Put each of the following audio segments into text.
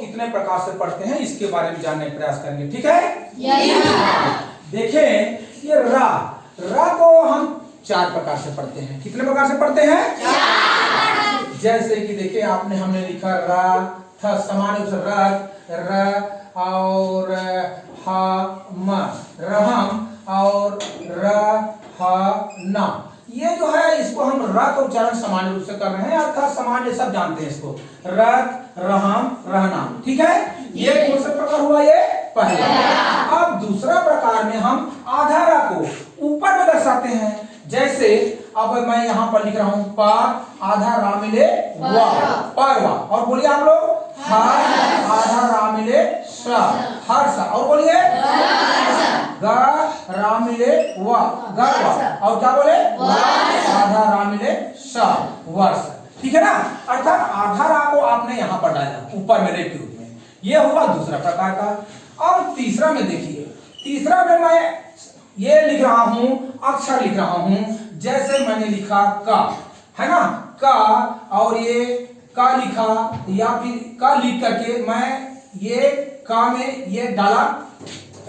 कितने प्रकार से पढ़ते हैं इसके बारे में जानने का प्रयास करेंगे, ठीक है? देखें ये रा को हम 4 प्रकार से पढ़ते हैं। कितने प्रकार से पढ़ते हैं? 4। जैसे कि देखिए हमने लिखा रा था सामान्य रूप से र और हा म रहम और र हा ना, ये जो है इसको हम र का उच्चारण सामान्य रूप से कर रहे हैं, अर्थात सामान्य सब जानते हैं इसको, रत रहम रहना, ठीक है? ये कौन सा प्रकार हुआ? ये पहला। अब दूसरा प्रकार में हम आधा रा को ऊपर में दर्शाते हैं। जैसे अब मैं यहाँ पर लिख रहा हूँ पा आधा रा मिले वा परवा, और बोलिए आप लोग हर आधा रा मिले सा हर्ष, और बोलिए ग रा मिले वा गरवा, और क्या बोले आधा रा मिले सा वर्ष, ठीक है ना? अर्थात आधा रा को आपने यहाँ पर डाला ऊपर में रेप के रूप में, ये हुआ दूसरा प्रकार का। अब तीसरा में देखिए, तीसरा में मैं ये लिख रहा हूं, अक्षर लिख रहा हूं। जैसे मैंने लिखा का, है ना, का, और ये का लिखा या फिर का लिख करके मैं ये का में ये डाला,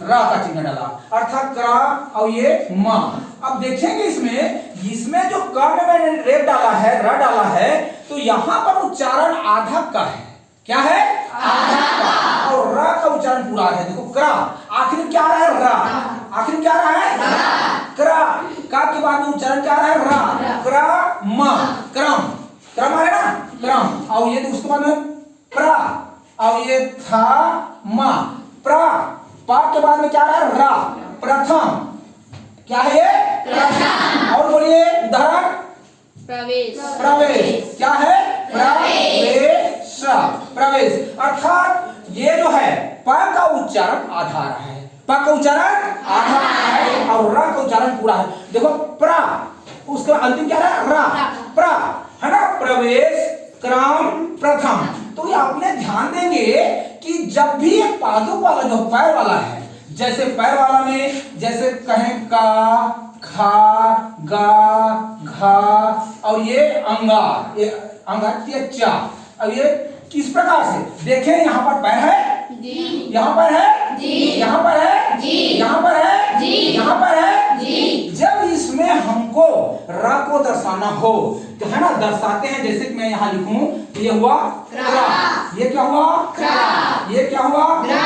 रा का चिन्ह डाला, अर्थात करा और ये मां। अब देखेंगे इसमें जो का में मैंने रेप डाला है, रा डाला है, तो यहां पर उच्चारण आधा का है। क्या है? आधा का। और रा का उच्चारण पूरा है। देखो करा, आखिर क्या रहा है? रा। आखिर क्या रहा है? करा। का के बाद में उच्चारण क्या रहा है? रा। करा म क्रम, क्रम है ना, क्रम। और ये उसके बाद में प्रा, और ये था म प्रा, पा के बाद में क्या रहा है? रा, प्रथम। क्या है ये? प्रथम। और बोलिए उदाहरण, प्रवेश। प्रवेश क्या है? प्रवेश, प्रवेश। अर्थात ये जो है प का उच्चारण आधा है, प का उच्चारण आधा है और र का उच्चारण पूरा है। देखो प्रा, उसका अंतिम क्या है? रा, प्रा, है ना, प्रवेश क्रम प्रथम। तो ये आपने ध्यान देंगे कि जब भी एक पादुक वाला जो पैर वाला है, जैसे पैर वाला में जैसे कहें का खा गा घा और ये अंगार, ये अंगार ये चा। अब ये किस प्रकार से देखें, यहाँ पर पैर है जी, यहाँ पर है जी, यहाँ पर है जी, यहाँ पर है जी, यहाँ पर है जी। जब इसमें हमको रा को दर्शाना हो तो है ना, दर्शाते हैं। जैसे कि मैं यहाँ लिखूं तो ये हुआ क्रा, ये क्या हुआ? क्रा, ये क्या हुआ? ग्रा,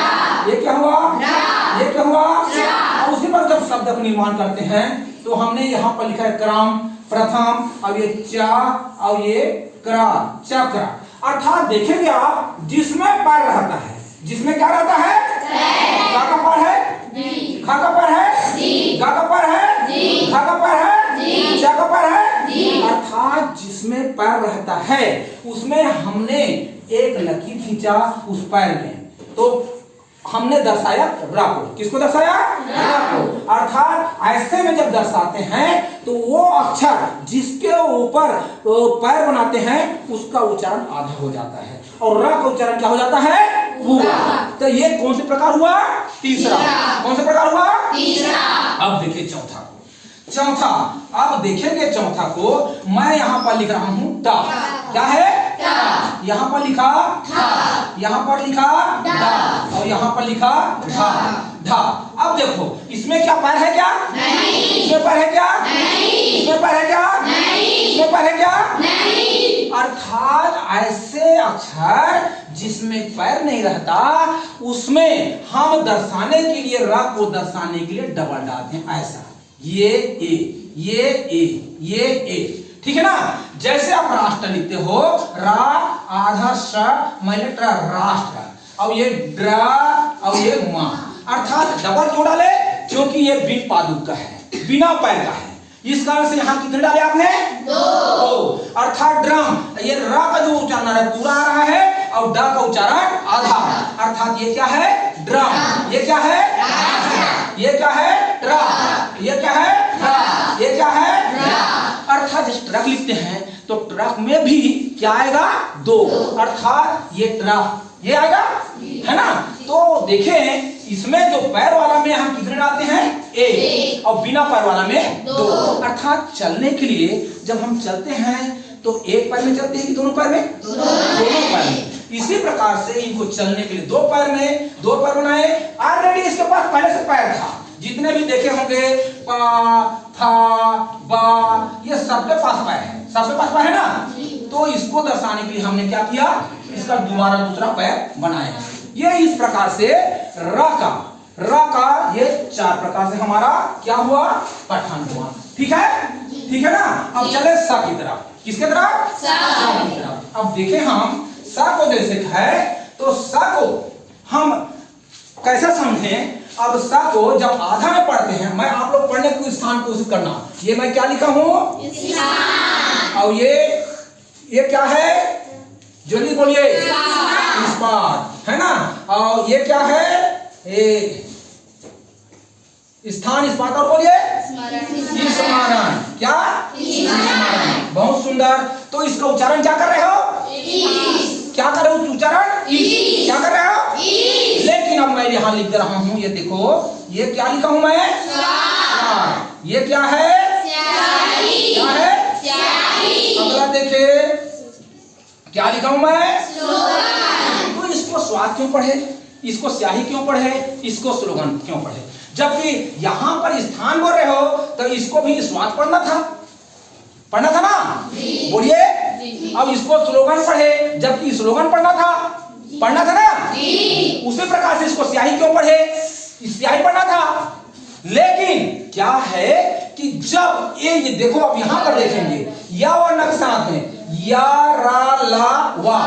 ये क्या हुआ? ग्रा, ये क्या हुआ? ग्रा। और उसी पर जब शब्द का निर्माण करते हैं तो हमने यहाँ पर लिखा है क्रम प्रथम, अब ये चा और ये क्रा, चक्र। अर्थात देखेंगे आप, जिसमें पैर रहता है, जिसमें क्या रहता है? का का पैर है जी, खा का पैर है जी, गा का पैर है जी, खा का पैर है जी, चा का पैर है जी। अर्थात जिसमें पैर रहता है उसमें हमने एक लकीर खींचा उस पैर में, तो हमने दर्शाया रा को। किसको दर्शाया? रा को। अर्थात ऐसे में जब दर्शाते हैं तो वो अक्षर जिसके ऊपर पैर बनाते हैं उसका उच्चारण आधा हो जाता है और रा का उच्चारण क्या हो जाता है? पूरा। तो ये कौन से प्रकार हुआ? तीसरा। कौन सा प्रकार हुआ? तीसरा। अब देखिए चौथा को, चौथा। अब देखेंगे चौथा को, मैं यहाँ पर लिख रहा हूँ टा। क्या है? टा। यहाँ पर लिखा था, यहाँ पर लिखा दा, और यहाँ पर लिखा धा, धा। अब देखो इसमें क्या पैर है? क्या नहीं। इसमें पैर है? क्या नहीं। इसमें पैर है? क्या नहीं। इसमें पैर है? क्या नहीं। अर्थात ऐसे अक्षर जिसमें पैर नहीं रहता उसमें हम दर्शाने के लिए, रा को दर्शाने के लिए डबल डालते हैं। ऐसा ये ए, ये ए, ये ए, ठीक है ना। जैसे आप राष्ट्र लिखते हो, रा आधा स मैंने राष्ट्र, अब ये ड्रा और ये मां। अर्थात डबल क्यों डाले? क्योंकि ये बिन पादुक का है, बिना पैर का है। इस कारण से यहाँ कितने डाले आपने? 2। अर्थात ड्रम, ये रा का जो उच्चारण है पूरा आ रहा है और ड का उच्चारण आधा। अर्थात ये क्या है? ड्रम। ये क्या है? ये क्या है? ट्रा। ये क्या है? ट्रा। ये क्या है? ट्रा। अर्थात जब ट्रक लिखते हैं तो ट्रक में भी क्या आएगा? 2। अर्थात ये ट्रक, ये आएगा, है ना। तो देखें इसमें जो पैर वाला में हम कितने डालते हैं? 1, और बिना पैर वाला में 2। अर्थात चलने के लिए जब हम चलते हैं तो एक पैर में चलते हैं कि दोनों पैर में? दोनों पैर में। इसी प्रकार से इनको चलने के लिए दो पैर बनाए। ऑलरेडी इसके पास पहले से पैर था, जितने भी देखे होंगे पा, था, बा, ये सबके पास पैर है, सबके पास पैर है ना। तो इसको दर्शाने के लिए हमने क्या किया, इसका दोबारा दूसरा पैर बनाया। ये इस प्रकार से र का ये चार प्रकार से हमारा क्या हुआ, पठन हुआ। ठीक है ना। अब चले स की तरफ। किसके तरफ, स की तरफ। अब देखें हम स को जैसे है तो स को हम कैसे समझें। अब स को जब आधा में पढ़ते हैं, मैं आप लोग पढ़ने को स्थान कोशिश करना, ये मैं क्या लिखा हूं, और ये क्या है, जल्दी बोलिए, इस्पात है ना। और ये क्या है, स्थान इस्पात, और बोलिए स्मरण। क्या, स्मरण। बहुत सुंदर। तो इसका उच्चारण क्या कर रहे हो, क्या कर रहे हो, उच्चारण क्या कर रहे हो। लेकिन अब मैं यहां लिख रहा हूं, ये देखो, ये क्या लिखा हूं मैं, ये क्या है, क्या है, अगला देखे क्या लिखा हूं मैं, तो इसको स्वाद क्यों पढ़े, इसको स्याही क्यों पढ़े, इसको स्लोगन क्यों पढ़े। जबकि यहां पर स्थान बोल रहे हो तो इसको भी स्वाद पढ़ना था ना, बोलिए। अब इसको स्लोगन पढ़े, जबकि स्लोगन पढ़ना था ना। उसी प्रकार से इसको स्याही क्यों पढ़े, स्याही पढ़ना था। लेकिन क्या है कि जब ये देखो, अब यहां पर देखेंगे या वर्ण के साथ में या रा ला वा,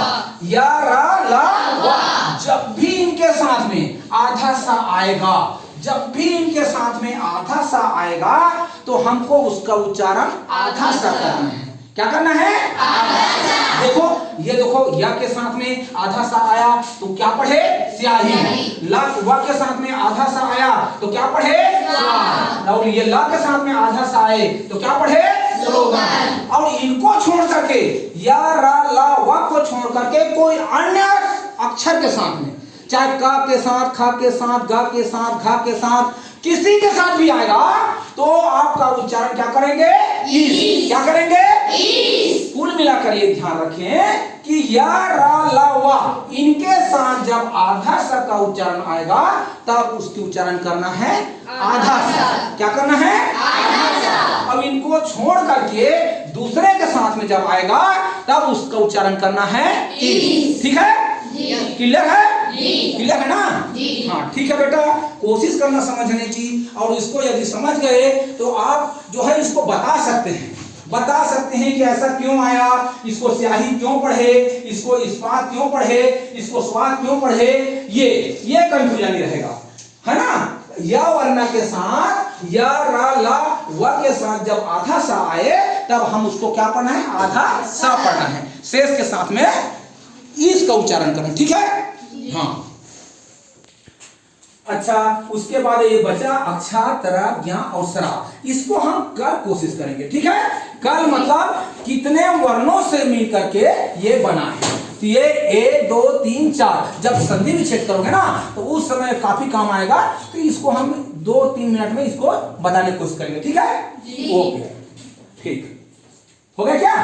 या रा ला वा, जब भी इनके साथ में आधा सा आएगा, जब भी इनके साथ में आधा सा आएगा तो हमको उसका उच्चारण आधा सा करना है। क्या करना है, आधा सा। देखो, ये देखो, या के साथ में आधा सा आया तो क्या पढ़े, स्याही। ला वा के साथ में आधा सा आया तो क्या पढ़े, स्वाद। और ये ला के साथ में आधा सा आए तो क्या पढ़े, स्लोगन। और इनको छोड़ करके, या रा ला वा को छोड़ करके कोई अन्य अक्षर के साथ में, चाहे का के साथ, खा के साथ, गा के साथ, घा के साथ, किसी के साथ भी आएगा तो आपका उच्चारण क्या करेंगे, इस। क्या करेंगे, इस। कुल मिलाकर ये ध्यान रखें कि या रा ला वा इनके साथ जब आधा सा का उच्चारण आएगा तब उसकी उच्चारण करना है आधा सा। क्या करना है, आधा सा। अब इनको छोड़ करके दूसरे के साथ में जब आएगा तब उसका उच्चारण करना है इस। ठीक है, क्लियर है, क्लियर है ना। हाँ ठीक है बेटा, कोशिश करना समझने की, और इसको यदि समझ गए तो आप जो है इसको बता सकते हैं कि ऐसा क्यों आया, इसको स्याही क्यों पढ़े, इसको इस्पात क्यों पढ़े, इसको स्वाद क्यों पढ़े, ये कंफ्यूजन ही रहेगा, है ना। या वर्ण के साथ, या रा ला व के साथ जब आधा सा आए तब हम उसको क्या पढ़ना है, आधा सा पढ़ना है। शेष के साथ में इसका उच्चारण करना। ठीक है, हाँ। अच्छा, उसके बाद ये बचा अक्षा, तरा, ज्ञा और सरा। इसको हम कल कोशिश करेंगे। ठीक है, कल मतलब कितने वर्णों से मिल करके ये बना है। तो ये 1 2 3 4 जब संधि विच्छेद करोगे ना तो उस समय काफी काम आएगा। तो इसको हम 2-3 मिनट में इसको बताने की कोशिश करेंगे। ठीक है, ओके, ठीक हो गया क्या।